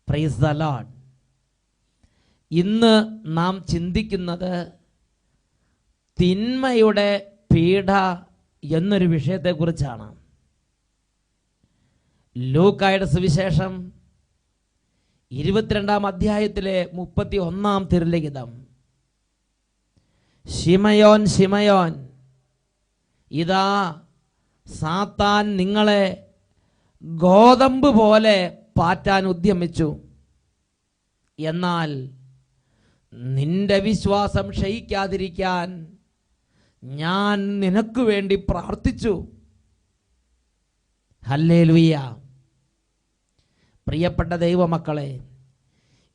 Praise the Lord. ഇന്ന് നാം ചിന്തിക്കുന്നത് തിന്മയുടെ പീഡ എന്നൊരു വിഷയത്തെക്കുറിച്ചാണ്. ലൂക്കായുടെ സുവിശേഷം 22 അധ്യായത്തിലെ 31 തിരുലിഖിതം. ശിമയോൻ, ശിമയോൻ, ഇതാ സാത്താൻ നിങ്ങളെ ഗോതമ്പ് പോലെ പാറ്റാൻ ഉദ്യമിച്ചു. എന്നാൽ നിന്റെ വിശ്വാസം ക്ഷയിക്കാതിരിക്കാൻ ഞാൻ നിനക്ക് വേണ്ടി പ്രാർത്ഥിച്ചു. ഹല്ലേലൂയ. പ്രിയപ്പെട്ട ദൈവമക്കളെ,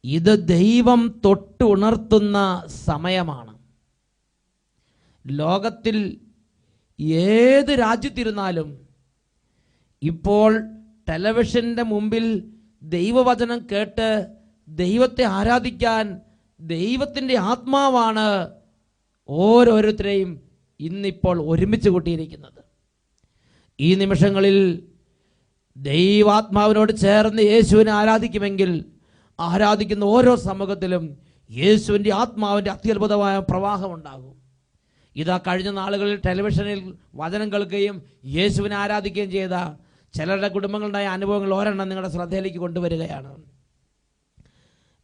ഇത് ദൈവം തൊട്ട് ഉണർത്തുന്ന സമയമാണ്. ലോകത്തിൽ ഏത് രാജ്യത്തിരുന്നാലും ഇപ്പോൾ ടെലിവിഷൻ്റെ മുമ്പിൽ ദൈവവചനം കേട്ട് ദൈവത്തെ ആരാധിക്കാൻ ദൈവത്തിൻ്റെ ആത്മാവാണ് ഓരോരുത്തരെയും ഇന്നിപ്പോൾ ഒരുമിച്ച് കൂട്ടിയിരിക്കുന്നത്. ഈ നിമിഷങ്ങളിൽ ദൈവാത്മാവിനോട് ചേർന്ന് യേശുവിനെ ആരാധിക്കുമെങ്കിൽ ആരാധിക്കുന്ന ഓരോ സമൂഹത്തിലും യേശുവിൻ്റെ ആത്മാവിൻ്റെ അത്യത്ഭുതമായ പ്രവാഹമുണ്ടാകും. ഇതാ കഴിഞ്ഞ നാളുകളിൽ ടെലിവിഷനിൽ വചനം കേൾക്കുകയും യേശുവിനെ ആരാധിക്കുകയും ചെയ്ത ചിലരുടെ കുടുംബങ്ങളുണ്ടായ അനുഭവങ്ങൾ ഒരെണ്ണം നിങ്ങളുടെ ശ്രദ്ധയിലേക്ക് കൊണ്ടുവരികയാണ്.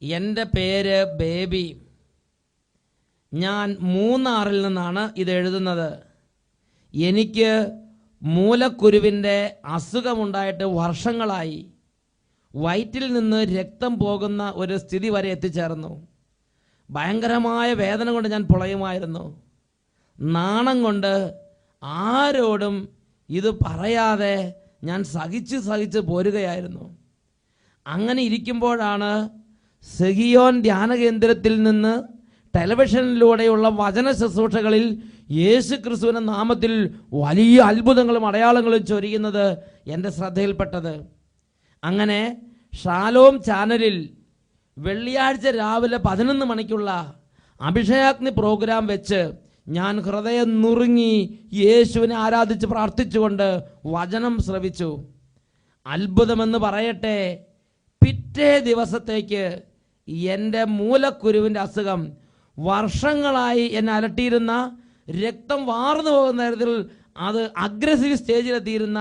എൻ്റെ പേര് ബേബി. ഞാൻ മൂന്നാറിൽ നിന്നാണ് ഇത് എഴുതുന്നത്. എനിക്ക് മൂലക്കുരുവിൻ്റെ അസുഖമുണ്ടായിട്ട് വർഷങ്ങളായി. വയറ്റിൽ നിന്ന് രക്തം പോകുന്ന ഒരു സ്ഥിതി വരെ എത്തിച്ചേർന്നു. ഭയങ്കരമായ വേദന കൊണ്ട് ഞാൻ പുളയുമായിരുന്നു. നാണം കൊണ്ട് ആരോടും ഇത് പറയാതെ ഞാൻ സഹിച്ച് പോരുകയായിരുന്നു. അങ്ങനെ ഇരിക്കുമ്പോഴാണ് സെഹിയോൻ ധ്യാന കേന്ദ്രത്തിൽ നിന്ന് ടെലിവിഷനിലൂടെയുള്ള വചന ശുശ്രൂഷകളിൽ യേശു ക്രിസ്തുവിൻ്റെ നാമത്തിൽ വലിയ അത്ഭുതങ്ങളും അടയാളങ്ങളും ചൊരിയുന്നത് എൻ്റെ ശ്രദ്ധയിൽപ്പെട്ടത്. അങ്ങനെ ഷാലോം ചാനലിൽ വെള്ളിയാഴ്ച രാവിലെ 11 മണിക്കുള്ള അഭിഷേകാഗ്നി പ്രോഗ്രാം വെച്ച് ഞാൻ ഹൃദയം നുറുങ്ങി യേശുവിനെ ആരാധിച്ച് പ്രാർത്ഥിച്ചുകൊണ്ട് വചനം ശ്രവിച്ചു. അത്ഭുതമെന്ന് പറയട്ടെ, പിറ്റേ ദിവസത്തേക്ക് എൻ്റെ മൂലക്കുരുവിൻ്റെ അസുഖം, വർഷങ്ങളായി എന്നെ അലട്ടിയിരുന്ന രക്തം വാർന്നു പോകുന്ന തരത്തിൽ അത് അഗ്രസീവ് സ്റ്റേജിലെത്തിയിരുന്ന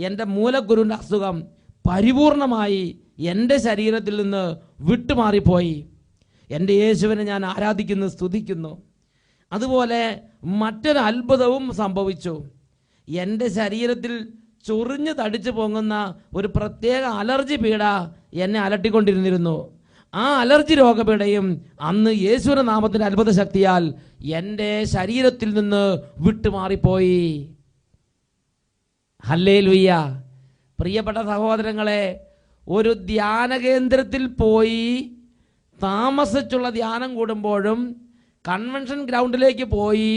എൻ്റെ മൂലക്കുരുവിൻ്റെ അസുഖം പരിപൂർണമായി എൻ്റെ ശരീരത്തിൽ നിന്ന് വിട്ടുമാറിപ്പോയി. എൻ്റെ യേശുവിനെ ഞാൻ ആരാധിക്കുന്നു, സ്തുതിക്കുന്നു. അതുപോലെ മറ്റൊരു അത്ഭുതവും സംഭവിച്ചു. എൻ്റെ ശരീരത്തിൽ ചൊറിഞ്ഞ് തടിച്ചു പൊങ്ങുന്ന ഒരു പ്രത്യേക അലർജി പീഡ എന്നെ അലട്ടിക്കൊണ്ടിരുന്നിരുന്നു. ആ അലർജി രോഗപീഠയും അന്ന് യേശുവിന്റെ നാമത്തിൻ്റെ അത്ഭുത ശക്തിയാൽ എൻ്റെ ശരീരത്തിൽ നിന്ന് വിട്ടുമാറിപ്പോയി. ഹല്ലേലൂയ. പ്രിയപ്പെട്ട സഹോദരങ്ങളെ, ഒരു ധ്യാന കേന്ദ്രത്തിൽ പോയി താമസിച്ചുള്ള ധ്യാനം കൂടുമ്പോഴും കൺവെൻഷൻ ഗ്രൗണ്ടിലേക്ക് പോയി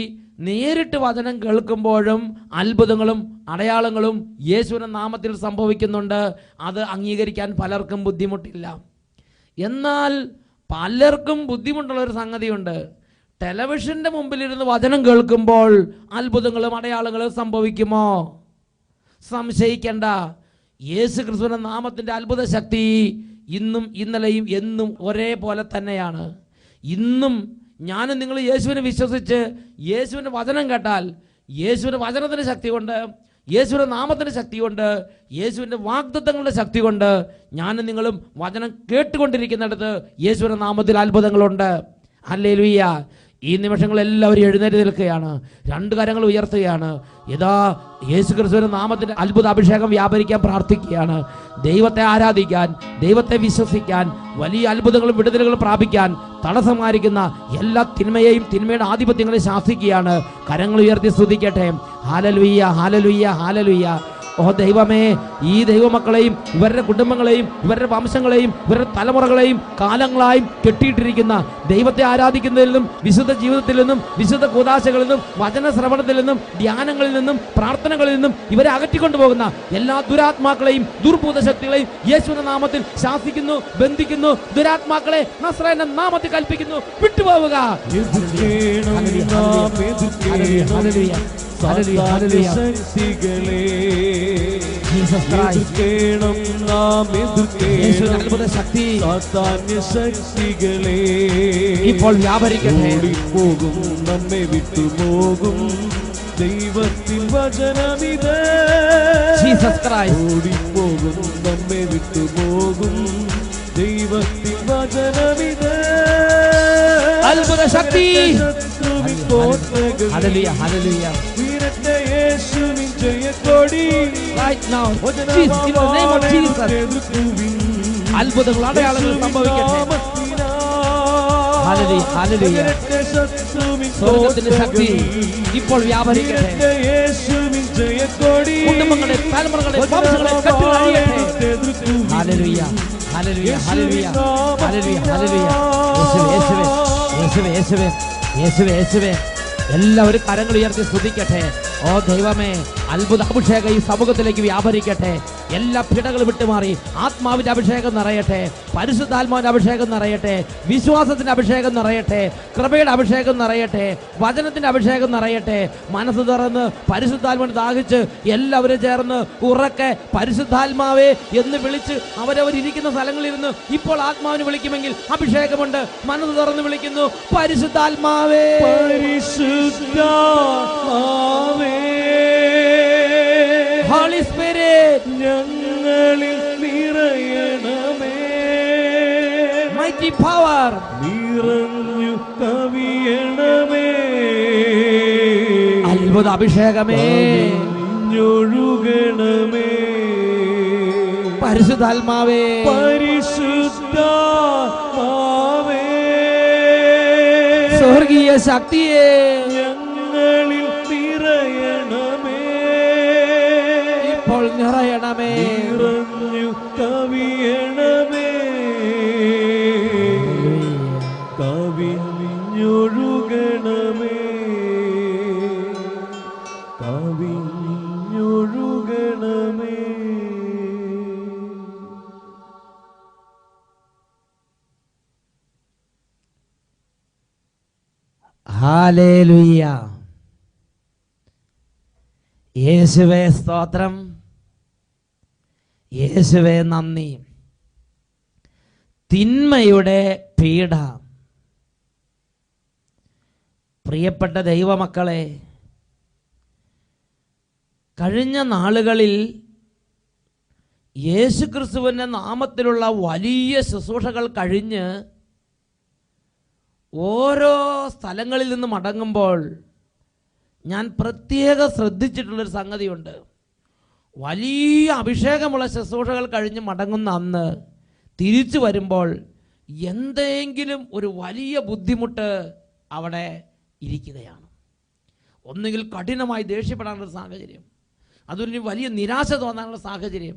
നേരിട്ട് വചനം കേൾക്കുമ്പോഴും അത്ഭുതങ്ങളും അടയാളങ്ങളും യേശുവിന്റെ നാമത്തിൽ സംഭവിക്കുന്നുണ്ട്. അത് അംഗീകരിക്കാൻ പലർക്കും ബുദ്ധിമുട്ടില്ല. എന്നാൽ പലർക്കും ബുദ്ധിമുട്ടുള്ളൊരു സംഗതിയുണ്ട്. ടെലിവിഷൻ്റെ മുമ്പിലിരുന്ന് വചനം കേൾക്കുമ്പോൾ അത്ഭുതങ്ങളും അടയാളങ്ങളും സംഭവിക്കുമോ? സംശയിക്കേണ്ട. യേശു ക്രിസ്തുവിന്റെ നാമത്തിൻ്റെ അത്ഭുത ശക്തി ഇന്നും ഇന്നലെയും എന്നും ഒരേപോലെ തന്നെയാണ്. ഇന്നും ഞാനും നിങ്ങൾ യേശുവിനെ വിശ്വസിച്ച് യേശുവിൻ്റെ വചനം കേട്ടാൽ യേശുവിൻ്റെ വചനത്തിൻ്റെ ശക്തി കൊണ്ട്, യേശുവിൻ്റെ നാമത്തിൻ്റെ ശക്തി കൊണ്ട്, യേശുവിൻ്റെ വാഗ്ദത്തങ്ങളുടെ ശക്തി കൊണ്ട് ഞാനും നിങ്ങളും വചനം കേട്ടുകൊണ്ടിരിക്കുന്നിടത്ത് യേശുവിൻ്റെ നാമത്തിൽ അത്ഭുതങ്ങളുണ്ട്. ഹല്ലേലൂയ. ഈ നിമിഷങ്ങൾ എല്ലാവരും എഴുന്നേറ്റ് നിൽക്കുകയാണ്, 2 കരങ്ങൾ ഉയർത്തുകയാണ്. ഇതാ യേശു ക്രിസ്തുവിന്റെ നാമത്തിന്റെ അത്ഭുത അഭിഷേകം വ്യാപരിക്കാൻ പ്രാർത്ഥിക്കുകയാണ്. ദൈവത്തെ ആരാധിക്കാൻ, ദൈവത്തെ വിശ്വസിക്കാൻ, വലിയ അത്ഭുതങ്ങളും വിടുതലുകളും പ്രാപിക്കാൻ തടസ്സമായിരിക്കുന്ന എല്ലാ തിന്മയെയും തിന്മയുടെ ആധിപത്യങ്ങളെ ശാസിക്കുകയാണ്. കരങ്ങൾ ഉയർത്തി സ്തുതിക്കട്ടെ. ഹല്ലേലൂയ, ഹല്ലേലൂയ, ഹല്ലേലൂയ. ഓ ദൈവമേ, ഈ ദൈവമക്കളെയും ഇവരുടെ കുടുംബങ്ങളെയും ഇവരുടെ വംശങ്ങളെയും ഇവരുടെ തലമുറകളെയും കാലങ്ങളായും കെട്ടിയിട്ടിരിക്കുന്ന ദൈവത്തെ ആരാധിക്കുന്നതിൽ നിന്നും വിശുദ്ധ ജീവിതത്തിൽ നിന്നും വിശുദ്ധ കൂദാശകളിൽ നിന്നും വചന ശ്രവണത്തിൽ നിന്നും ധ്യാനങ്ങളിൽ നിന്നും പ്രാർത്ഥനകളിൽ നിന്നും ഇവരെ അകറ്റിക്കൊണ്ടുപോകുന്ന എല്ലാ ദുരാത്മാക്കളെയും ദുർഭൂത ശക്തികളെയും യേശുവിന്റെ നാമത്തിൽ ശാസിക്കുന്നു, ബന്ധിക്കുന്നു. ദുരാത്മാക്കളെ നസ്രായന്റെ നാമത്തിൽ കൽപ്പിക്കുന്നു, വിട്ടുപോവുക. ഇപ്പോൾ വ്യാപരിക്കട്ടെ. പോകും നമ്മെ വിട്ടുപോകും ദൈവത്തിൻ വചനമിത്. ഓടിപ്പോകും നമ്മെ വിട്ടുപോകും ദൈവത്തിൻ വചനമിത്. അത്ഭുത ശക്തി. യേശുവിൻ ജയക്കൊടി അത്ഭുതങ്ങൾ അടയാളങ്ങൾ സംഭവിക്കട്ടെ. സ്വർഗ്ഗത്തിന്റെ ശക്തി ഇപ്പോൾ വ്യാപരിക്കട്ടെ. കുടുംബങ്ങളെ, തലമുറകളെ, വംശങ്ങളെ കെട്ടുകളയട്ടെ. ഹല്ലേലൂയ, ഹല്ലേലൂയ, ഹല്ലേലൂയ, ഹല്ലേലൂയ, ഹല്ലേലൂയ. യേശുവേ, യേശുവേ, യേശുവേ, യേശുവേ, യേശുവേ. എല്ലാവരും കരങ്ങൾ ഉയർത്തി സ്തുതിക്കട്ടെ. ഓ ദൈവമേ, അത്ഭുത അഭിഷേകം ഈ സമൂഹത്തിലേക്ക് വ്യാപരിക്കട്ടെ. എല്ലാ പിടകൾ വിട്ടുമാറി ആത്മാവിന്റെ അഭിഷേകം നിറയട്ടെ, പരിശുദ്ധാത്മാവിന്റെ അഭിഷേകം നിറയട്ടെ, വിശ്വാസത്തിന്റെ അഭിഷേകം നിറയട്ടെ, കൃപയുടെ അഭിഷേകം നിറയട്ടെ, വചനത്തിന്റെ അഭിഷേകം നിറയട്ടെ. മനസ്സ് തുറന്ന് പരിശുദ്ധാത്മാവിനെ ദാഹിച്ച് എല്ലാവരും ചേർന്ന് ഉറക്കെ പരിശുദ്ധാത്മാവേ എന്ന് വിളിച്ച് അവരവരിയ്ക്കുന്ന സ്ഥലങ്ങളിലിരുന്ന് ഇപ്പോൾ ആത്മാവിനെ വിളിക്കുമെങ്കിൽ അഭിഷേകമുണ്ട്. മനസ്സ് തുറന്ന് വിളിക്കുന്നു, പരിശുദ്ധാത്മാവേ, പരിശുദ്ധാത്മാവേ, ഹോളി സ്പിരിറ്റ് ഞങ്ങളിൽ നിറയണമേ. മൈറ്റി പവർ നിറഞ്ഞു കവിയണമേ. അത്ഭുത അഭിഷേകമേ, ഒഴുകണമേ. പരിശുദ്ധാത്മാവേ, പരിശുദ്ധാത്മാവേ, സ്വർഗീയ ശക്തിയെ ഞങ്ങളിൽ നിറയണമേ. ഇപ്പോൾ നിറയണമേ. നിറഞ്ഞു കവിയണമേ. കവിഞ്ഞൊഴുകണമേ. കവിഞ്ഞൊഴുകണമേ. ഹല്ലേലൂയ. യേശുവേ സ്തോത്രം, യേശുവേ നന്ദി. തിന്മയുടെ പീഡ. പ്രിയപ്പെട്ട ദൈവമക്കളെ, കഴിഞ്ഞ നാളുകളിൽ യേശുക്രിസ്തുവിൻ്റെ നാമത്തിലുള്ള വലിയ ശുശ്രൂഷകൾ കഴിഞ്ഞ് ഓരോ സ്ഥലങ്ങളിൽ നിന്ന് മടങ്ങുമ്പോൾ ഞാൻ പ്രത്യേകം ശ്രദ്ധിച്ചിട്ടുള്ളൊരു സംഗതിയുണ്ട്. വലിയ അഭിഷേകമുള്ള ശുശ്രൂഷകൾ കഴിഞ്ഞ് മടങ്ങുന്ന അന്ന് തിരിച്ചു വരുമ്പോൾ എന്തെങ്കിലും ഒരു വലിയ ബുദ്ധിമുട്ട് അവിടെ ഇരിക്കുകയാണ്. ഒന്നുകിൽ കഠിനമായി ദേഷ്യപ്പെടാനുള്ള സാഹചര്യം, അതൊരു വലിയ നിരാശ തോന്നാനുള്ള സാഹചര്യം,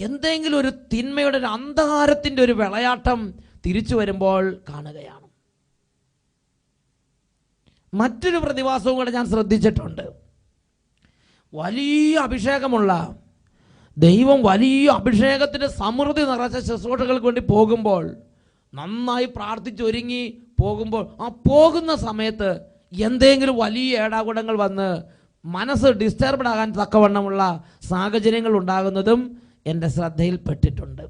എന്തെങ്കിലും ഒരു തിന്മയുടെ ഒരു അന്ധകാരത്തിൻ്റെ ഒരു വിളയാട്ടം തിരിച്ചു വരുമ്പോൾ കാണുകയാണ്. മറ്റൊരു പ്രതിഭാസവും കൂടെ ഞാൻ ശ്രദ്ധിച്ചിട്ടുണ്ട്. വലിയ അഭിഷേകമുള്ള ദൈവം വലിയ അഭിഷേകത്തിൻ്റെ സമൃദ്ധി നിറച്ച ശുശ്രൂഷകൾക്ക് വേണ്ടി പോകുമ്പോൾ, നന്നായി പ്രാർത്ഥിച്ചൊരുങ്ങി പോകുമ്പോൾ, ആ പോകുന്ന സമയത്ത് എന്തെങ്കിലും വലിയ ഏടാകുടങ്ങൾ വന്ന് മനസ്സ് ഡിസ്റ്റർബ്ഡ് ആകാൻ തക്കവണ്ണമുള്ള സാഹചര്യങ്ങൾ ഉണ്ടാകുന്നതും എൻ്റെ ശ്രദ്ധയിൽപ്പെട്ടിട്ടുണ്ട്.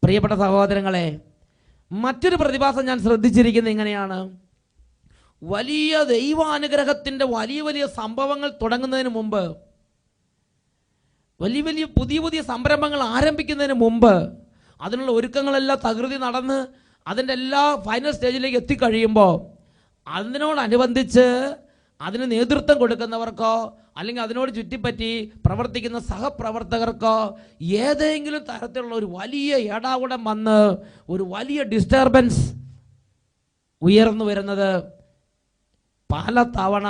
പ്രിയപ്പെട്ട സഹോദരങ്ങളെ, മറ്റൊരു പ്രതിഭാസം ഞാൻ ശ്രദ്ധിച്ചിരിക്കുന്നത് ഇങ്ങനെയാണ്. വലിയ ദൈവാനുഗ്രഹത്തിൻ്റെ വലിയ വലിയ സംഭവങ്ങൾ തുടങ്ങുന്നതിന് മുമ്പ്, വലിയ വലിയ പുതിയ പുതിയ സംരംഭങ്ങൾ ആരംഭിക്കുന്നതിന് മുമ്പ്, അതിനുള്ള ഒരുക്കങ്ങളെല്ലാം തകൃതി നടന്ന് അതിൻ്റെ എല്ലാ ഫൈനൽ സ്റ്റേജിലേക്ക് എത്തിക്കഴിയുമ്പോൾ, അതിനോടനുബന്ധിച്ച് അതിന് നേതൃത്വം കൊടുക്കുന്നവർക്കോ അല്ലെങ്കിൽ അതിനോട് ചുറ്റിപ്പറ്റി പ്രവർത്തിക്കുന്ന സഹപ്രവർത്തകർക്കോ ഏതെങ്കിലും തരത്തിലുള്ള ഒരു വലിയ ഏടാകുടം വന്ന് ഒരു വലിയ ഡിസ്റ്റർബൻസ് ഉയർന്നു വരുന്നത് പല തവണ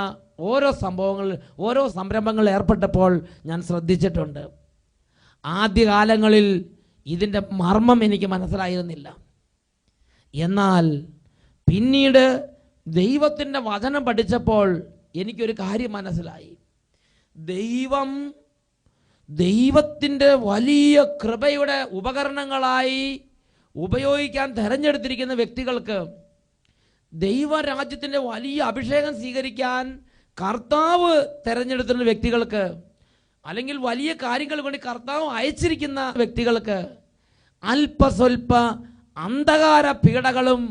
ഓരോ സംഭവങ്ങളിൽ, ഓരോ സംരംഭങ്ങളിൽ ഏർപ്പെട്ടപ്പോൾ ഞാൻ ശ്രദ്ധിച്ചിട്ടുണ്ട്. ആദ്യകാലങ്ങളിൽ ഇതിൻ്റെ മർമ്മം എനിക്ക് മനസ്സിലായിരുന്നില്ല. എന്നാൽ പിന്നീട് ദൈവത്തിൻ്റെ വചനം പഠിച്ചപ്പോൾ എനിക്കൊരു കാര്യം മനസ്സിലായി. ദൈവത്തിൻ്റെ വലിയ കൃപയുടെ ഉപകരണങ്ങളായി ഉപയോഗിക്കാൻ തിരഞ്ഞെടുത്തിരിക്കുന്ന വ്യക്തികൾക്ക്, ദൈവരാജ്യത്തിൻ്റെ വലിയ അഭിഷേകം സ്വീകരിക്കാൻ കർത്താവ് തിരഞ്ഞെടുത്തിരുന്ന വ്യക്തികൾക്ക്, അല്ലെങ്കിൽ വലിയ കാര്യങ്ങൾ വേണ്ടി കർത്താവ് അയച്ചിരിക്കുന്ന വ്യക്തികൾക്ക് അല്പസ്വല്പ അന്ധകാര പീഡകളും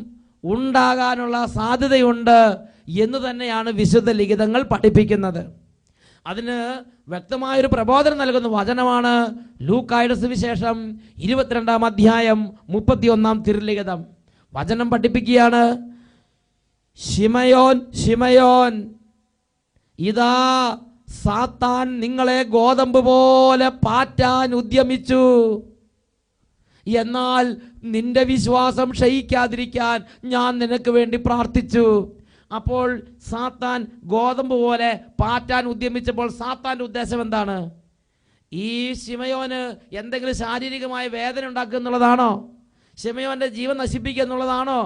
ഉണ്ടാകാനുള്ള സാധ്യതയുണ്ട് എന്ന് തന്നെയാണ് വിശുദ്ധ ലിഖിതങ്ങൾ പഠിപ്പിക്കുന്നത്. അതിന് വ്യക്തമായൊരു പ്രബോധനം നൽകുന്ന വചനമാണ് ലൂക്കായുടെ സുവിശേഷം 22-ാം അധ്യായം 31-ാം തിരുലിഖിതം. വചനം പഠിപ്പിക്കുകയാണ്, ശിമയോൻ ശിമയോൻ, ഇതാ സാത്താൻ നിങ്ങളെ ഗോതമ്പ് പോലെ പാറ്റാൻ ഉദ്യമിച്ചു, എന്നാൽ നിന്റെ വിശ്വാസം ക്ഷയിക്കാതിരിക്കാൻ ഞാൻ നിനക്ക് വേണ്ടി പ്രാർത്ഥിച്ചു. അപ്പോൾ സാത്താൻ ഗോതമ്പ് പോലെ പാറ്റാൻ ഉദ്യമിച്ചപ്പോൾ സാത്താൻ്റെ ഉദ്ദേശം എന്താണ്? ഈ ശിമയോന് എന്തെങ്കിലും ശാരീരികമായ വേദന ഉണ്ടാക്കുക എന്നുള്ളതാണോ? ശിമയോൻ്റെ ജീവൻ നശിപ്പിക്കുക എന്നുള്ളതാണോ?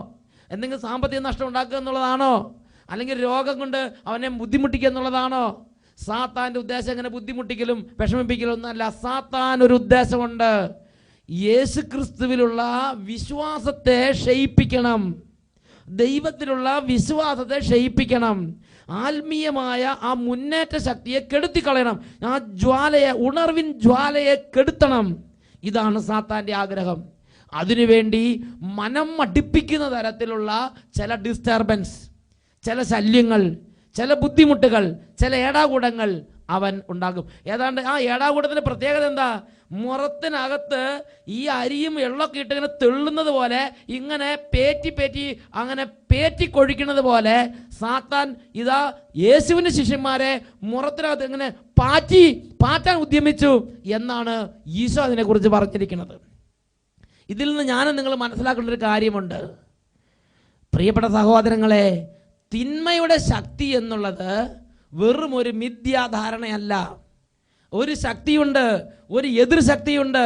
എന്തെങ്കിലും സാമ്പത്തിക നഷ്ടം ഉണ്ടാക്കുക എന്നുള്ളതാണോ? അല്ലെങ്കിൽ രോഗം കൊണ്ട് അവനെ ബുദ്ധിമുട്ടിക്കുക എന്നുള്ളതാണോ? സാത്താൻ്റെ ഉദ്ദേശം എങ്ങനെ ബുദ്ധിമുട്ടിക്കലും വിഷമിപ്പിക്കലും ഒന്നല്ല. സാത്താൻ ഒരു ഉദ്ദേശമുണ്ട്, യേശു ക്രിസ്തുവിലുള്ള വിശ്വാസത്തെ ക്ഷയിപ്പിക്കണം, ദൈവത്തിലുള്ള വിശ്വാസത്തെ ക്ഷയിപ്പിക്കണം, ആത്മീയമായ ആ മുന്നേറ്റ ശക്തിയെ കെടുത്തിക്കളയണം, ആ ജ്വാലയെ, ഉണർവിൻ ജ്വാലയെ കെടുത്തണം. ഇതാണ് സാത്താൻ്റെ ആഗ്രഹം. അതിനുവേണ്ടി മനം മടിപ്പിക്കുന്ന തരത്തിലുള്ള ചില ഡിസ്റ്റർബൻസ്, ചില ശല്യങ്ങൾ, ചില ബുദ്ധിമുട്ടുകൾ, ചില ഏടാകൂടങ്ങൾ അവൻ ഉണ്ടാകും. ഏതാണ്ട് ആ ഏടാകൂടത്തിൻ്റെ പ്രത്യേകത എന്താ? മുറത്തിനകത്ത് ഈ അരിയും എള്ളൊക്കെ ഇട്ട് ഇങ്ങനെ തെള്ളുന്നത് പോലെ, ഇങ്ങനെ അങ്ങനെ പേറ്റി കൊഴിക്കുന്നത് പോലെ സാത്താൻ ഇതാ യേശുവിൻ്റെ ശിഷ്യന്മാരെ മുറത്തിനകത്ത് ഇങ്ങനെ പാറ്റാൻ ഉദ്യമിച്ചു എന്നാണ് ഈശോ അതിനെക്കുറിച്ച് പറഞ്ഞിരിക്കുന്നത്. ഇതിൽ നിന്ന് ഞാനും നിങ്ങൾ മനസ്സിലാക്കേണ്ട ഒരു കാര്യമുണ്ട്. പ്രിയപ്പെട്ട സഹോദരങ്ങളെ, തിന്മയുടെ ശക്തി എന്നുള്ളത് വെറും ഒരു മിഥ്യാധാരണയല്ല. ഒരു ശക്തിയുണ്ട്, ഒരു എതിർ ശക്തിയുണ്ട്,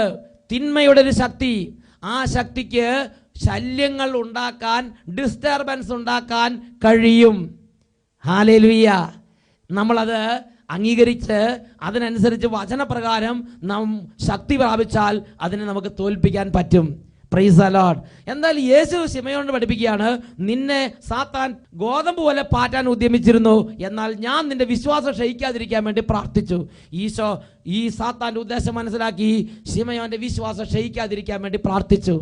തിന്മയുടെ ഒരു ശക്തി. ആ ശക്തിക്ക് ശല്യങ്ങൾ ഉണ്ടാക്കാൻ, ഡിസ്റ്റർബൻസ് ഉണ്ടാക്കാൻ കഴിയും. ഹല്ലേലൂയ. നമ്മളത് അംഗീകരിച്ച് അതിനനുസരിച്ച് വചനപ്രകാരം നാം ശക്തി പ്രാപിച്ചാൽ അതിനെ നമുക്ക് തോൽപ്പിക്കാൻ പറ്റും. Price the Lord. എന്നാൽ യേശു ശിമയോനോട് പഠിപ്പിക്കുകയാണ്, നിന്നെ സാത്താൻ ഗോതമ്പ് പോലെ പാറ്റാൻ ഉദ്യമിച്ചിരുന്നു, എന്നാൽ ഞാൻ നിന്റെ വിശ്വാസം ക്ഷയിക്കാതിരിക്കാൻ വേണ്ടി പ്രാർത്ഥിച്ചു. ഈശോ ഈ സാത്താൻ്റെ ഉദ്ദേശം മനസ്സിലാക്കി ശിമയോന്റെ വിശ്വാസം ക്ഷയിക്കാതിരിക്കാൻ വേണ്ടി പ്രാർത്ഥിച്ചു.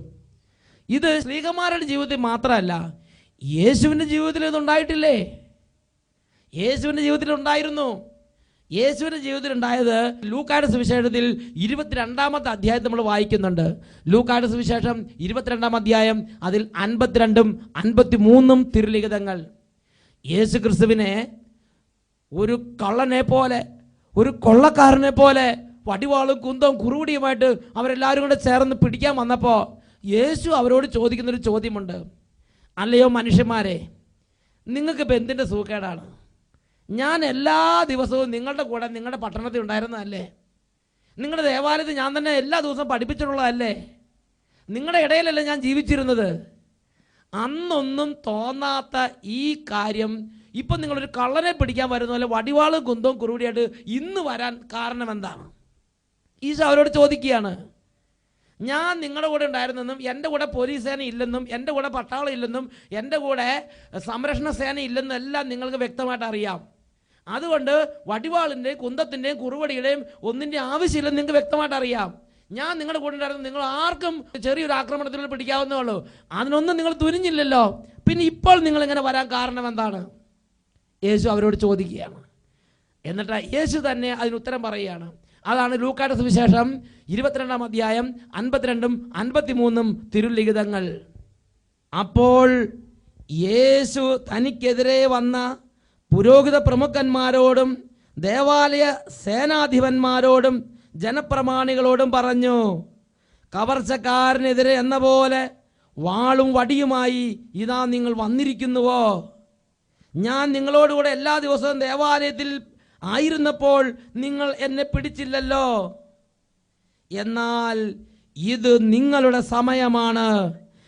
ഇത് സ്ത്രീകന്മാരുടെ ജീവിതത്തിൽ മാത്രമല്ല, യേശുവിൻ്റെ ജീവിതത്തിൽ ഇതുണ്ടായിട്ടില്ലേ? യേശുവിൻ്റെ ജീവിതത്തിൽ ഉണ്ടായിരുന്നു. യേശുവിൻ്റെ ജീവിതത്തിൽ ഉണ്ടായത് ലൂക്കായുടെ സുവിശേഷത്തിൽ 22-ാമത്തെ അധ്യായം നമ്മൾ വായിക്കുന്നുണ്ട്. ലൂക്കായുടെ സുവിശേഷം 22-ാം അധ്യായം, അതിൽ 52-ഉം 53-ഉം തിരുലിഖിതങ്ങൾ. യേശു ക്രിസ്തുവിനെ ഒരു കള്ളനെ പോലെ, ഒരു കൊള്ളക്കാരനെ പോലെ വടിവാളും കുന്തവും കുറുവടിയുമായിട്ട് അവരെല്ലാവരും കൂടെ ചേർന്ന് പിടിക്കാൻ വന്നപ്പോൾ യേശു അവരോട് ചോദിക്കുന്നൊരു ചോദ്യമുണ്ട്. അല്ലയോ മനുഷ്യന്മാരെ, നിങ്ങൾക്കിപ്പോൾ എന്തിൻ്റെ സൂക്കേടാണ്? ഞാൻ എല്ലാ ദിവസവും നിങ്ങളുടെ കൂടെ നിങ്ങളുടെ പട്ടണത്തിൽ ഉണ്ടായിരുന്നതല്ലേ? നിങ്ങളുടെ ദേവാലയത്തിൽ ഞാൻ തന്നെ എല്ലാ ദിവസവും പഠിപ്പിച്ചിട്ടുള്ളതല്ലേ? നിങ്ങളുടെ ഇടയിലല്ലേ ഞാൻ ജീവിച്ചിരുന്നത്? അന്നൊന്നും തോന്നാത്ത ഈ കാര്യം ഇപ്പം നിങ്ങളൊരു കള്ളനെ പിടിക്കാൻ വരുന്ന പോലെ വടിവാളും കുന്തവും കുറുവടിയായിട്ട് ഇന്ന് വരാൻ കാരണം എന്താണ്? ഈശോ അവരോട് ചോദിക്കുകയാണ്. ഞാൻ നിങ്ങളുടെ കൂടെ ഉണ്ടായിരുന്നെന്നും എൻ്റെ കൂടെ പോലീസ് സേന ഇല്ലെന്നും എൻ്റെ കൂടെ പട്ടാളം ഇല്ലെന്നും എൻ്റെ കൂടെ സംരക്ഷണ സേന ഇല്ലെന്നും എല്ലാം നിങ്ങൾക്ക് വ്യക്തമായിട്ട് അറിയാം. അതുകൊണ്ട് വടിവാളിൻ്റെയും കുന്തത്തിൻ്റെയും കുറുവടിയുടെയും ഒന്നിൻ്റെ ആവശ്യമില്ലെന്ന് നിങ്ങൾക്ക് വ്യക്തമായിട്ട് അറിയാം. ഞാൻ നിങ്ങളുടെ കൂടെ ഉണ്ടായിരുന്നു, നിങ്ങൾ ആർക്കും ചെറിയൊരു ആക്രമണത്തിൽ പിടിക്കാവുന്നേ ഉള്ളൂ, അതിനൊന്നും നിങ്ങൾ തുനിഞ്ഞില്ലല്ലോ, പിന്നെ ഇപ്പോൾ നിങ്ങളിങ്ങനെ വരാൻ കാരണം എന്താണ്? യേശു അവരോട് ചോദിക്കുകയാണ്. എന്നിട്ട് യേശു തന്നെ അതിനുത്തരം പറയുകയാണ്. അതാണ് ലൂക്കായുടെ സുവിശേഷം 22-ാം അധ്യായം 52-ഉം 53-ഉം തിരുലിഖിതങ്ങൾ. അപ്പോൾ യേശു തനിക്കെതിരെ വന്ന പുരോഹിത പ്രമുഖന്മാരോടും ദേവാലയ സേനാധിപന്മാരോടും ജനപ്രമാണികളോടും പറഞ്ഞു, കവർച്ചക്കാരനെതിരെ എന്ന പോലെ വാളും വടിയുമായി ഇതാ നിങ്ങൾ വന്നിരിക്കുന്നുവോ? ഞാൻ നിങ്ങളോടുകൂടെ എല്ലാ ദിവസവും ദേവാലയത്തിൽ ആയിരുന്നപ്പോൾ നിങ്ങൾ എന്നെ പിടിച്ചില്ലല്ലോ. എന്നാൽ ഇത് നിങ്ങളുടെ സമയമാണ്.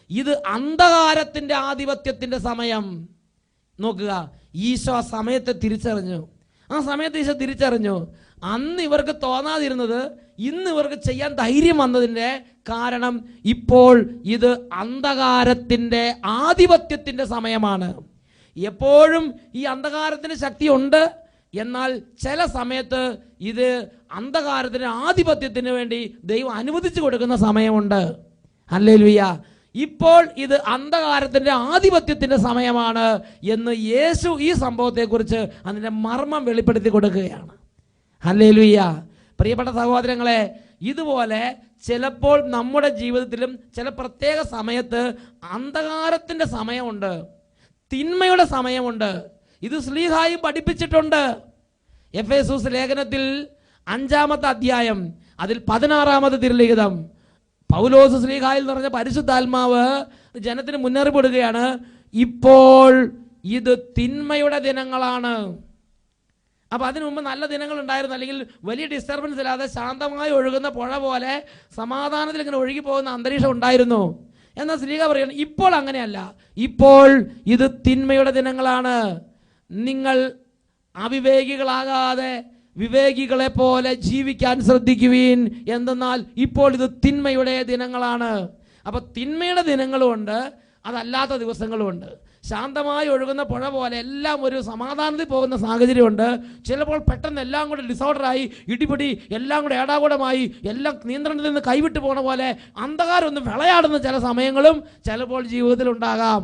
ഇത് അന്ധകാരത്തിൻ്റെ ആധിപത്യത്തിൻ്റെ സമയം. നോക്കുക, ഈശോ ആ സമയത്തെ തിരിച്ചറിഞ്ഞു. ആ സമയത്ത് ഈശോ തിരിച്ചറിഞ്ഞു. അന്ന് ഇവർക്ക് തോന്നാതിരുന്നത് ഇന്ന് ഇവർക്ക് ചെയ്യാൻ ധൈര്യം വന്നതിൻ്റെ കാരണം ഇപ്പോൾ ഇത് അന്ധകാരത്തിൻ്റെ ആധിപത്യത്തിൻ്റെ സമയമാണ്. എപ്പോഴും ഈ അന്ധകാരത്തിന് ശക്തിയുണ്ട്, എന്നാൽ ചില സമയത്ത് ഇത് അന്ധകാരത്തിൻ്റെ ആധിപത്യത്തിന് വേണ്ടി ദൈവം അനുവദിച്ചു കൊടുക്കുന്ന സമയമുണ്ട്. ഹല്ലേലൂയ. ഇപ്പോൾ ഇത് അന്ധകാരത്തിൻ്റെ ആധിപത്യത്തിൻ്റെ സമയമാണ് എന്ന് യേശു ഈ സംഭവത്തെക്കുറിച്ച് അതിൻ്റെ മർമ്മം വെളിപ്പെടുത്തി കൊടുക്കുകയാണ്. ഹല്ലേലൂയ. പ്രിയപ്പെട്ട സഹോദരങ്ങളെ, ഇതുപോലെ ചിലപ്പോൾ നമ്മുടെ ജീവിതത്തിലും ചില പ്രത്യേക സമയത്ത് അന്ധകാരത്തിൻ്റെ സമയമുണ്ട്, തിന്മയുടെ സമയമുണ്ട്. ഇത് ശ്ലീഹായും പഠിപ്പിച്ചിട്ടുണ്ട്. എഫേസൂസ് ലേഖനത്തിൽ 5-ാമത്തെ അധ്യായം അതിൽ 16-ാമത്തെ തിരുലിഖിതം പൗലോസ് ശ്ലീഹായിൽ നിറഞ്ഞ പരിശുദ്ധാത്മാവ് ജനത്തിന് മുന്നറിയിപ്പ് കൊടുക്കുകയാണ്. ഇപ്പോൾ ഇത് തിന്മയുടെ ദിനങ്ങളാണ്. അപ്പം അതിനു മുമ്പ് നല്ല ദിനങ്ങൾ ഉണ്ടായിരുന്നു, അല്ലെങ്കിൽ വലിയ ഡിസ്റ്റർബൻസ് ഇല്ലാതെ ശാന്തമായി ഒഴുകുന്ന പുഴ പോലെ സമാധാനത്തിൽ ഇങ്ങനെ ഒഴുകി പോകുന്ന അന്തരീക്ഷം ഉണ്ടായിരുന്നു. എന്നാൽ ശ്ലീഹ പറയുന്നു ഇപ്പോൾ അങ്ങനെയല്ല, ഇപ്പോൾ ഇത് തിന്മയുടെ ദിനങ്ങളാണ്. നിങ്ങൾ അവിവേകികളാകാതെ വിവേകികളെ പോലെ ജീവിക്കാൻ ശ്രദ്ധിക്കുവീൻ. എന്തെന്നാൽ ഇപ്പോൾ ഇത് തിന്മയുടെ ദിനങ്ങളാണ്. അപ്പൊ തിന്മയുടെ ദിനങ്ങളുമുണ്ട്, അതല്ലാത്ത ദിവസങ്ങളുമുണ്ട്. ശാന്തമായി ഒഴുകുന്ന പുഴ പോലെ എല്ലാം ഒരു സമാധാനത്തിൽ പോകുന്ന സാഹചര്യമുണ്ട്. ചിലപ്പോൾ പെട്ടെന്ന് എല്ലാം കൂടെ ഡിസോർഡറായി, ഇടിപിടി എല്ലാം കൂടെ ഏടാകൂടമായി, എല്ലാം നിയന്ത്രണത്തിൽ നിന്ന് കൈവിട്ട് പോണ പോലെ അന്ധകാരം ഒന്ന് വിളയാടുന്ന ചില സമയങ്ങളും ചിലപ്പോൾ ജീവിതത്തിൽ ഉണ്ടാകാം.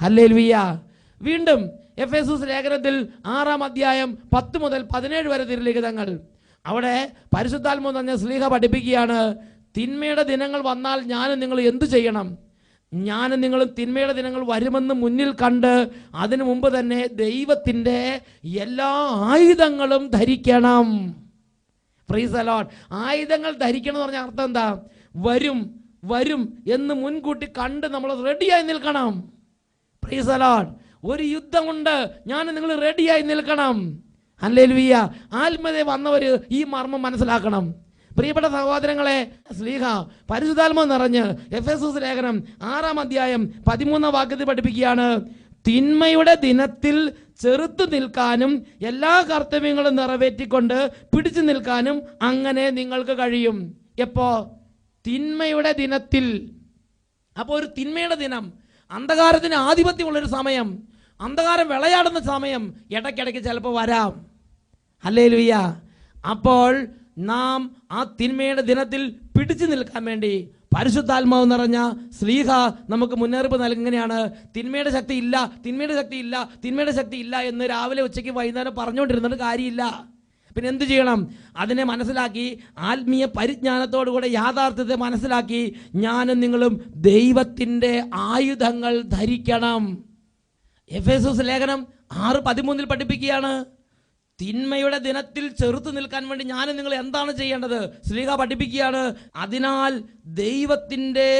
ഹല്ലേലൂയ. വീണ്ടും എഫേസൂസ് ലേഖനത്തിൽ 6-ാം അധ്യായം 10 മുതൽ 17 വരെ തിരുലിഖിതങ്ങൾ, അവിടെ പരിശുദ്ധാത്മാവ് തന്നെ ശ്ലീഹ പഠിപ്പിക്കുകയാണ്. തിന്മയുടെ ദിനങ്ങൾ വന്നാൽ ഞാനും നിങ്ങൾ എന്തു ചെയ്യണം? ഞാനും നിങ്ങളും തിന്മയുടെ ദിനങ്ങൾ വരുമെന്ന് മുന്നിൽ കണ്ട് അതിനു മുമ്പ് തന്നെ ദൈവത്തിൻ്റെ എല്ലാ ആയുധങ്ങളും ധരിക്കണം. Price the Lord. ആയുധങ്ങൾ ധരിക്കണം എന്ന് പറഞ്ഞ അർത്ഥം എന്താ? വരും വരും എന്ന് മുൻകൂട്ടി കണ്ട് നമ്മൾ റെഡിയായി നിൽക്കണം. Price the Lord. ഒരു യുദ്ധമുണ്ട്, ഞാൻ നിങ്ങൾ റെഡിയായി നിൽക്കണം. ഹല്ലേലൂയ. ആത്മീയത വന്നവർ ഈ മർമ്മം മനസ്സിലാക്കണം. പ്രിയപ്പെട്ട സഹോദരങ്ങളെ, ശ്ലീഹ പരിശുദ്ധാത്മാവ് നിറഞ്ഞ് എഫേസൂസ് ലേഖനം 6-ാം അധ്യായം 13-ാം വാക്യത്തിൽ പഠിപ്പിക്കുകയാണ്. തിന്മയുടെ ദിനത്തിൽ ചെറുത്തു നിൽക്കാനും എല്ലാ കർത്തവ്യങ്ങളും നിറവേറ്റിക്കൊണ്ട് പിടിച്ചു നിൽക്കാനും അങ്ങനെ നിങ്ങൾക്ക് കഴിയും. എപ്പോ? തിന്മയുടെ ദിനത്തിൽ. അപ്പോൾ ഒരു തിന്മയുടെ ദിനം, അന്ധകാരത്തിന് ആധിപത്യമുള്ളൊരു സമയം, അന്ധകാരം വിളയാടുന്ന സമയം ഇടയ്ക്കിടയ്ക്ക് ചിലപ്പോൾ വരാം. ഹല്ലേലൂയ. അപ്പോൾ നാം ആ തിന്മയുടെ ദിനത്തിൽ പിടിച്ചു നിൽക്കാൻ വേണ്ടി പരിശുദ്ധാത്മാവ് നിറഞ്ഞ ശ്ലീഹ നമുക്ക് മുന്നറിയിപ്പ് നൽകുകയാണ്. തിന്മയുടെ ശക്തി ഇല്ല, തിന്മയുടെ ശക്തി ഇല്ല, തിന്മയുടെ ശക്തി ഇല്ല എന്ന് രാവിലെ ഉച്ചയ്ക്ക് വൈകുന്നേരം പറഞ്ഞുകൊണ്ടിരുന്നിട്ട് കാര്യമില്ല. പിന്നെ എന്തു ചെയ്യണം? അതിനെ മനസ്സിലാക്കി ആത്മീയ പരിജ്ഞാനത്തോടുകൂടെ യാഥാർത്ഥ്യത്തെ മനസ്സിലാക്കി ഞാനും നിങ്ങളും ദൈവത്തിൻ്റെ ആയുധങ്ങൾ ധരിക്കണം. എഫേസൂസ് ലേഖനം 6:13 പഠിപ്പിക്കുകയാണ്. തിന്മയുടെ ദിനത്തിൽ ചെറുത്തു നിൽക്കാൻ വേണ്ടി ഞാനും നിങ്ങൾ എന്താണ് ചെയ്യേണ്ടത്? ശ്ലീഹ പഠിപ്പിക്കുകയാണ്. അതിനാൽ ദൈവത്തിൻ്റെ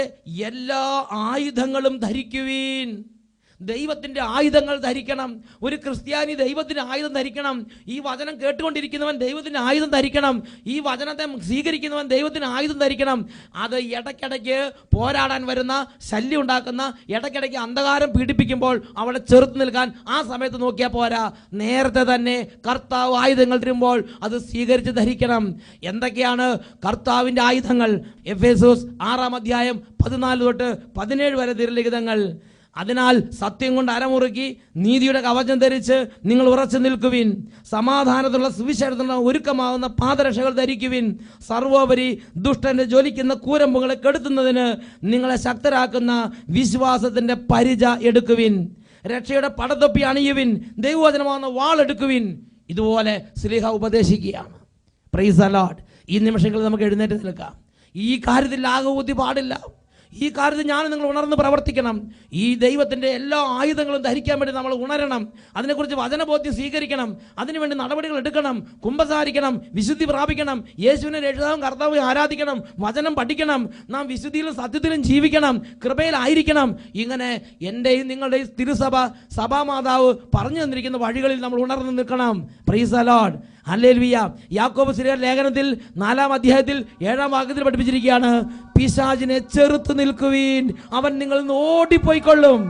എല്ലാ ആയുധങ്ങളും ധരിക്കുവീൻ. ദൈവത്തിൻ്റെ ആയുധങ്ങൾ ധരിക്കണം. ഒരു ക്രിസ്ത്യാനി ദൈവത്തിൻ്റെ ആയുധം ധരിക്കണം. ഈ വചനം കേട്ടുകൊണ്ടിരിക്കുന്നവൻ ദൈവത്തിൻ്റെ ആയുധം ധരിക്കണം. ഈ വചനത്തെ സ്വീകരിക്കുന്നവൻ ദൈവത്തിൻ്റെ ആയുധം ധരിക്കണം. അത് ഇടയ്ക്കിടയ്ക്ക് പോരാടാൻ വരുന്ന, ശല്യം ഉണ്ടാക്കുന്ന, ഇടയ്ക്കിടയ്ക്ക് അന്ധകാരം പീഡിപ്പിക്കുമ്പോൾ അവിടെ ചെറുത്ത് നിൽക്കാൻ ആ സമയത്ത് നോക്കിയാൽ പോരാ. നേരത്തെ തന്നെ കർത്താവ് ആയുധങ്ങൾ തരുമ്പോൾ അത് സ്വീകരിച്ച് ധരിക്കണം. എന്തൊക്കെയാണ് കർത്താവിൻ്റെ ആയുധങ്ങൾ? എഫേസൂസ് 6-ാം അധ്യായം 14 തൊട്ട് 17 വരെ തിരുലിഖിതങ്ങൾ. അതിനാൽ സത്യം കൊണ്ട് അരമുറുക്കി നീതിയുടെ കവചം ധരിച്ച് നിങ്ങൾ ഉറച്ചു നിൽക്കുവിൻ. സമാധാനത്തിലുള്ള സുവിശേഷത്തിനുള്ള ഒരുക്കമാകുന്ന പാദരക്ഷകൾ ധരിക്കുവിൻ. സർവോപരി ദുഷ്ടന്റെ ജ്വലിക്കുന്ന കൂരമ്പുകളെ കെടുത്തുന്നതിന് നിങ്ങളെ ശക്തരാക്കുന്ന വിശ്വാസത്തിന്റെ പരിച എടുക്കുവിൻ. രക്ഷയുടെ പടത്തൊപ്പി അണിയുവിൻ. ദൈവവചനമാകുന്ന വാൾ എടുക്കുവിൻ. ഇതുപോലെ ശ്ലീഹ ഉപദേശിക്കുകയാണ്. Praise the Lord. ഈ നിമിഷങ്ങളിൽ നമുക്ക് എഴുന്നേറ്റ് നിൽക്കാം. ഈ കാര്യത്തിൽ ആകെ പാടില്ല. ഈ കാര്യത്തിൽ ഞാൻ നിങ്ങൾ ഉണർന്ന് പ്രവർത്തിക്കണം. ഈ ദൈവത്തിൻ്റെ എല്ലാ ആയുധങ്ങളും ധരിക്കാൻ വേണ്ടി നമ്മൾ ഉണരണം. അതിനെക്കുറിച്ച് വചനബോധ്യം സ്വീകരിക്കണം. അതിനുവേണ്ടി നടപടികൾ എടുക്കണം. കുമ്പസാരിക്കണം. വിശുദ്ധി പ്രാപിക്കണം. യേശുവിനെ രക്ഷിതാവും കർത്താവും ആരാധിക്കണം. വചനം പഠിക്കണം. നാം വിശുദ്ധിയിലും സത്യത്തിലും ജീവിക്കണം. കൃപയിലായിരിക്കണം. ഇങ്ങനെ എൻ്റെയും നിങ്ങളുടെയും തിരുസഭ സഭാമാതാവ് പറഞ്ഞു തന്നിരിക്കുന്ന വഴികളിൽ നമ്മൾ ഉണർന്ന് നിൽക്കണം. Price the Lord. ഹല്ലേലൂയ. യാക്കോബ് ശ്രീയുടെ ലേഖനത്തിൽ 4-ാം അധ്യായത്തിൽ 7-ാം വാക്യത്തിൽ പഠിപ്പിച്ചിരിക്കുകയാണ്, പിശാചിനെ ചെറുത്തു നിൽക്കുവീൻ, അവൻ നിങ്ങളിൽ നിന്ന് ഓടിപ്പോയിക്കൊള്ളും.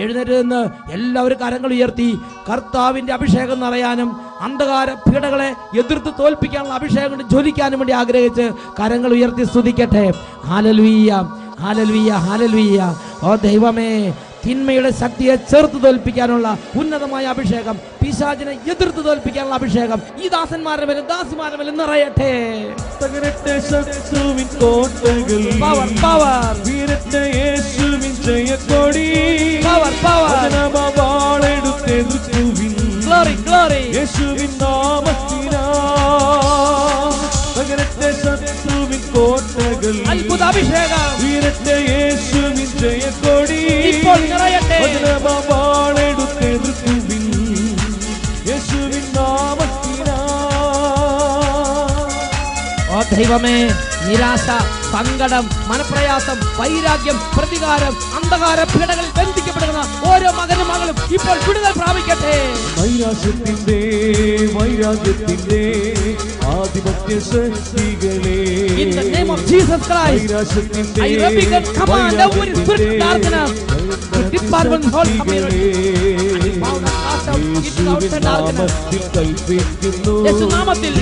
എഴുന്നേറ്റ് നിന്ന് എല്ലാവരും കരങ്ങൾ ഉയർത്തി കർത്താവിൻ്റെ അഭിഷേകം നിറയാനും അന്ധകാര പീഡകളെ എതിർത്ത് തോൽപ്പിക്കാനുള്ള അഭിഷേകം കൊണ്ട് ജ്വലിക്കാനും വേണ്ടി ആഗ്രഹിച്ച് കരങ്ങൾ ഉയർത്തി സ്തുതിക്കട്ടെ. ഹല്ലേലൂയ, ഹല്ലേലൂയ, ഹല്ലേലൂയ. ഓ ദൈവമേ, തിന്മയുടെ ശക്തിയെ ചെറുത്ത് തോൽപ്പിക്കാനുള്ള ഉന്നതമായ അഭിഷേകം, പിശാചിനെ എതിർത്ത് തോൽപ്പിക്കാനുള്ള അഭിഷേകം ഈ ദാസന്മാരുടെ മേലും ദാസിമാരുടെ മേലും നിറയട്ടെ. തകരട്ടെ ശത്രുവിൻ കോട്ടകൾ, പവർ പവർ, വീരട്ടെ യേശുവിൻ ജയക്കൊടി, പവർ പവർ, വാളെടുത്തെതിർക്കുവിൻ, ഗ്ലോറി ഗ്ലോറി, യേശുവിൻ നാമത്തിനാൽ. തകരട്ടെ ശത്രുവിൻ കോട്ടകൾ, അത്ഭുത അഭിഷേകം, വീരട്ടെ യേശുവിൻ ജയക്കൊടി, ഇപ്പോൾ നിറയട്ടെ. വാളെടുത്തെതിർക്കുവിൻ, യേശുവിൻ നാമത്തിനാൽ. ഓ ദൈവമേ, നിരാശ, സങ്കടം, മനപ്രയാസം, വൈരാഗ്യം, പ്രതികാരം, അന്ധകാര പീഡകളിൽ ബന്ധിക്കപ്പെടുന്ന ഓരോ മകനും മകളും ഇപ്പോൾ വിടുതൽ പ്രാപിക്കട്ടെ. വൈരാഗ്യത്തിന്റെ ആധിപത്യ ശക്തികളെ, In the name of Jesus Christ, I rebuke and command every spirit of darkness to depart from the whole community. യേശുനാമത്തിൽ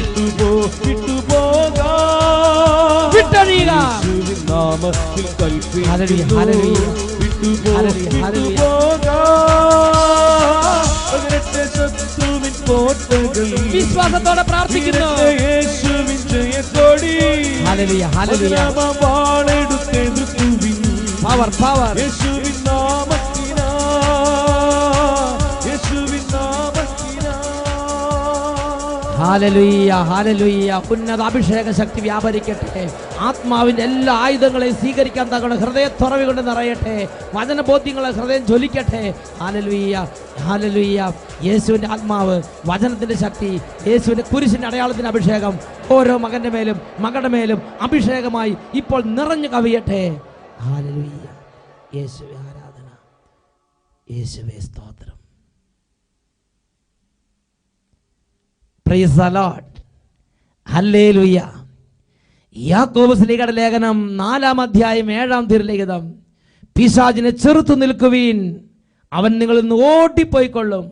വിട്ടൊഴിയുക. ഹല്ലേലൂയ, ഹല്ലേലൂയ, ഹല്ലേലൂയ, വിശ്വാസത്തോടെ പ്രാർത്ഥിക്കുന്നു. ഹല്ലേലൂയ, ഹല്ലേലൂയ, പവർ പവർ, ഹല്ലേലൂയ, ഹല്ലേലൂയ. ഉന്നത അഭിഷേക ശക്തി വ്യാപരിക്കട്ടെ. ആത്മാവിന്റെ എല്ലാ ആയുധങ്ങളെയും സ്വീകരിക്കാൻ തകണം ഹൃദയത്തുറവി കൊണ്ട് നിറയട്ടെ. വചനബോധ്യങ്ങളെ ഹൃദയം ജ്വലിക്കട്ടെ. Hallelujah, hallelujah. യേശുവിന്റെ ആത്മാവ്, വചനത്തിന്റെ ശക്തി, യേശുവിന്റെ കുരിശിന്റെ അടയാളത്തിന്റെ അഭിഷേകം ഓരോ മകന്റെ മേലും മകളുടെ മേലും അഭിഷേകമായി ഇപ്പോൾ നിറഞ്ഞു കവിയട്ടെ. ഹല്ലേലൂയ. യേശുവേ ആരാധന, യേശുവേ സ്തോത്രം. Price the Lord. ഹല്ലേലൂയ. യാക്കോബ് ശ്ലീഹയുടെ ലേഖനം 4-ാം അധ്യായം 7-ാം തിരുലിഖിതം, പിശാചിനെ ചെറുത്തു നിൽക്കുവീൻ, അവൻ നിങ്ങളിൽ നിന്ന് ഓടിപ്പോയിക്കൊള്ളും.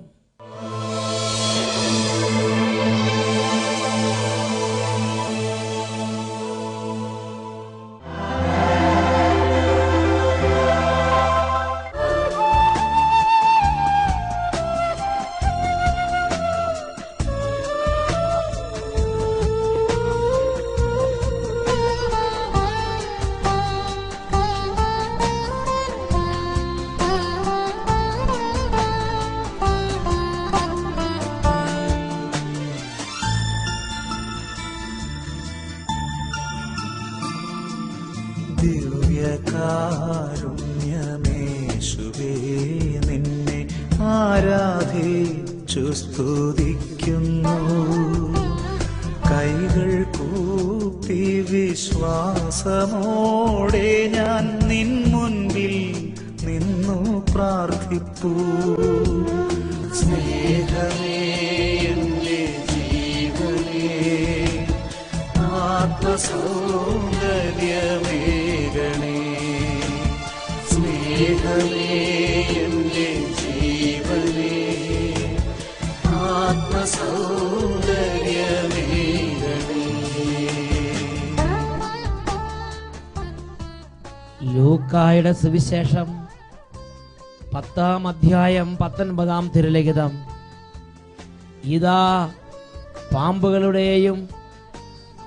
ദിവ്യകാരുണ്യമേശുവേ, നിന്നെ ആരാധിച്ചു സ്തുതിക്കുന്നു. കൈകൾ കൂപ്പി വിശ്വാസമോടെ ഞാൻ നിൻ മുൻപിൽ നിന്നു പ്രാർത്ഥിപ്പൂ. സ്നേഹമേ എന്റെ ജീവനേ, ആത്മസൗന്ദര്യമേകണേ. സ്നേഹമേ എന്റെ ജീവനേ, ആത്മസൗന്ദര്യമേകണേ. ലൂക്കായുടെ സുവിശേഷം 10-ാം അധ്യായം 19-ാം തിരുലിഖിതം. ഇതാ പാമ്പുകളുടെയും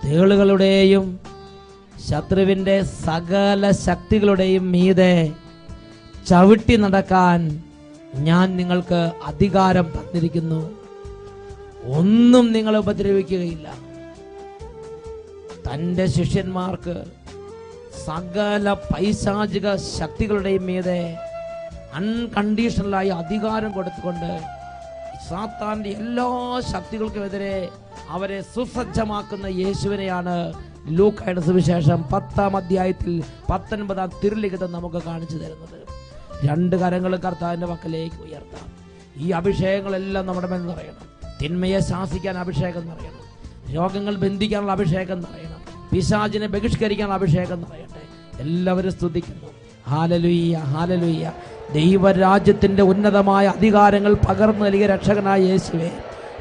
തേളുകളുടെയും ശത്രുവിൻ്റെ സകല ശക്തികളുടെയും മീതെ ചവിട്ടി നടക്കാൻ ഞാൻ നിങ്ങൾക്ക് അധികാരം തന്നിരിക്കുന്നു. ഒന്നും നിങ്ങളെ ഉപദ്രവിക്കുകയില്ല. തൻ്റെ ശിഷ്യന്മാർക്ക് സകല പൈശാചിക ശക്തികളുടെയും മീതെ അൺകണ്ടീഷണലായി അധികാരം കൊടുത്തുകൊണ്ട് സാത്താന്റെ എല്ലാ ശക്തികൾക്കുമെതിരെ അവരെ സുസജ്ജമാക്കുന്ന യേശുവിനെയാണ് ലൂക്കായുടെ സുവിശേഷം 10-ാം അധ്യായത്തിൽ 19-ാം തിരുലിഖിതം നമുക്ക് കാണിച്ചു തരുന്നത്. 2 കരങ്ങൾ കർത്താവിന്റെ പക്കലേക്ക് ഉയർത്താം. ഈ അഭിഷേകങ്ങളെല്ലാം നമ്മുടെ മേൽ നിറയണം. തിന്മയെ ശാസിക്കാൻ അഭിഷേകം നിറയണം. രോഗങ്ങൾ ബന്ധിക്കാനുള്ള അഭിഷേകം നിറയണം. പിശാചിനെ ബഹിഷ്കരിക്കാനുള്ള അഭിഷേകം നിറയട്ടെ. എല്ലാവരും സ്തുതിക്കുന്നു. Hallelujah, hallelujah. ദൈവരാജ്യത്തിന്റെ ഉന്നതമായ അധികാരങ്ങൾ പകർന്നു നൽകിയ രക്ഷകനായ യേശുവേ,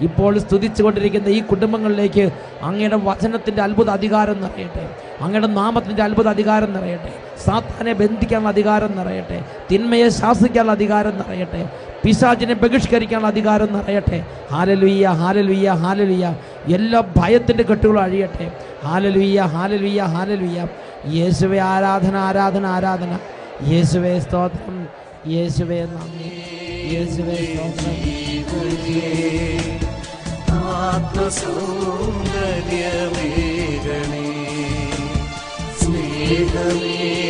ഇപ്പോൾ സ്തുതിച്ചുകൊണ്ടിരിക്കുന്ന ഈ കുടുംബങ്ങളിലേക്ക് അങ്ങയുടെ വചനത്തിന്റെ അത്ഭുത അധികാരം നിറയട്ടെ. അങ്ങയുടെ നാമത്തിന്റെ അത്ഭുത അധികാരം നിറയട്ടെ. സാത്താനെ ബന്ധിക്കാനുള്ള അധികാരം നിറയട്ടെ. തിന്മയെ ശാസിക്കാനുള്ള അധികാരം നിറയട്ടെ. പിശാചിനെ ബഹിഷ്കരിക്കാനുള്ള അധികാരം നിറയട്ടെ. ഹല്ലേലൂയ, ഹല്ലേലൂയ, ഹല്ലേലൂയ. എല്ലാ ഭയത്തിന്റെ കെട്ടുകളും അഴിയട്ടെ. ഹല്ലേലൂയ, ഹല്ലേലൂയ, ഹല്ലേലൂയ. യേശുവേ ആരാധന, ആരാധന, ആരാധന. യേശുവേ സ്തോത്രം, യേശുവേ നന്ദി, യേശുവേ സ്തോത്രം. ആത്മസൗന്ദര്യമേകണേ, സ്നേഹമേ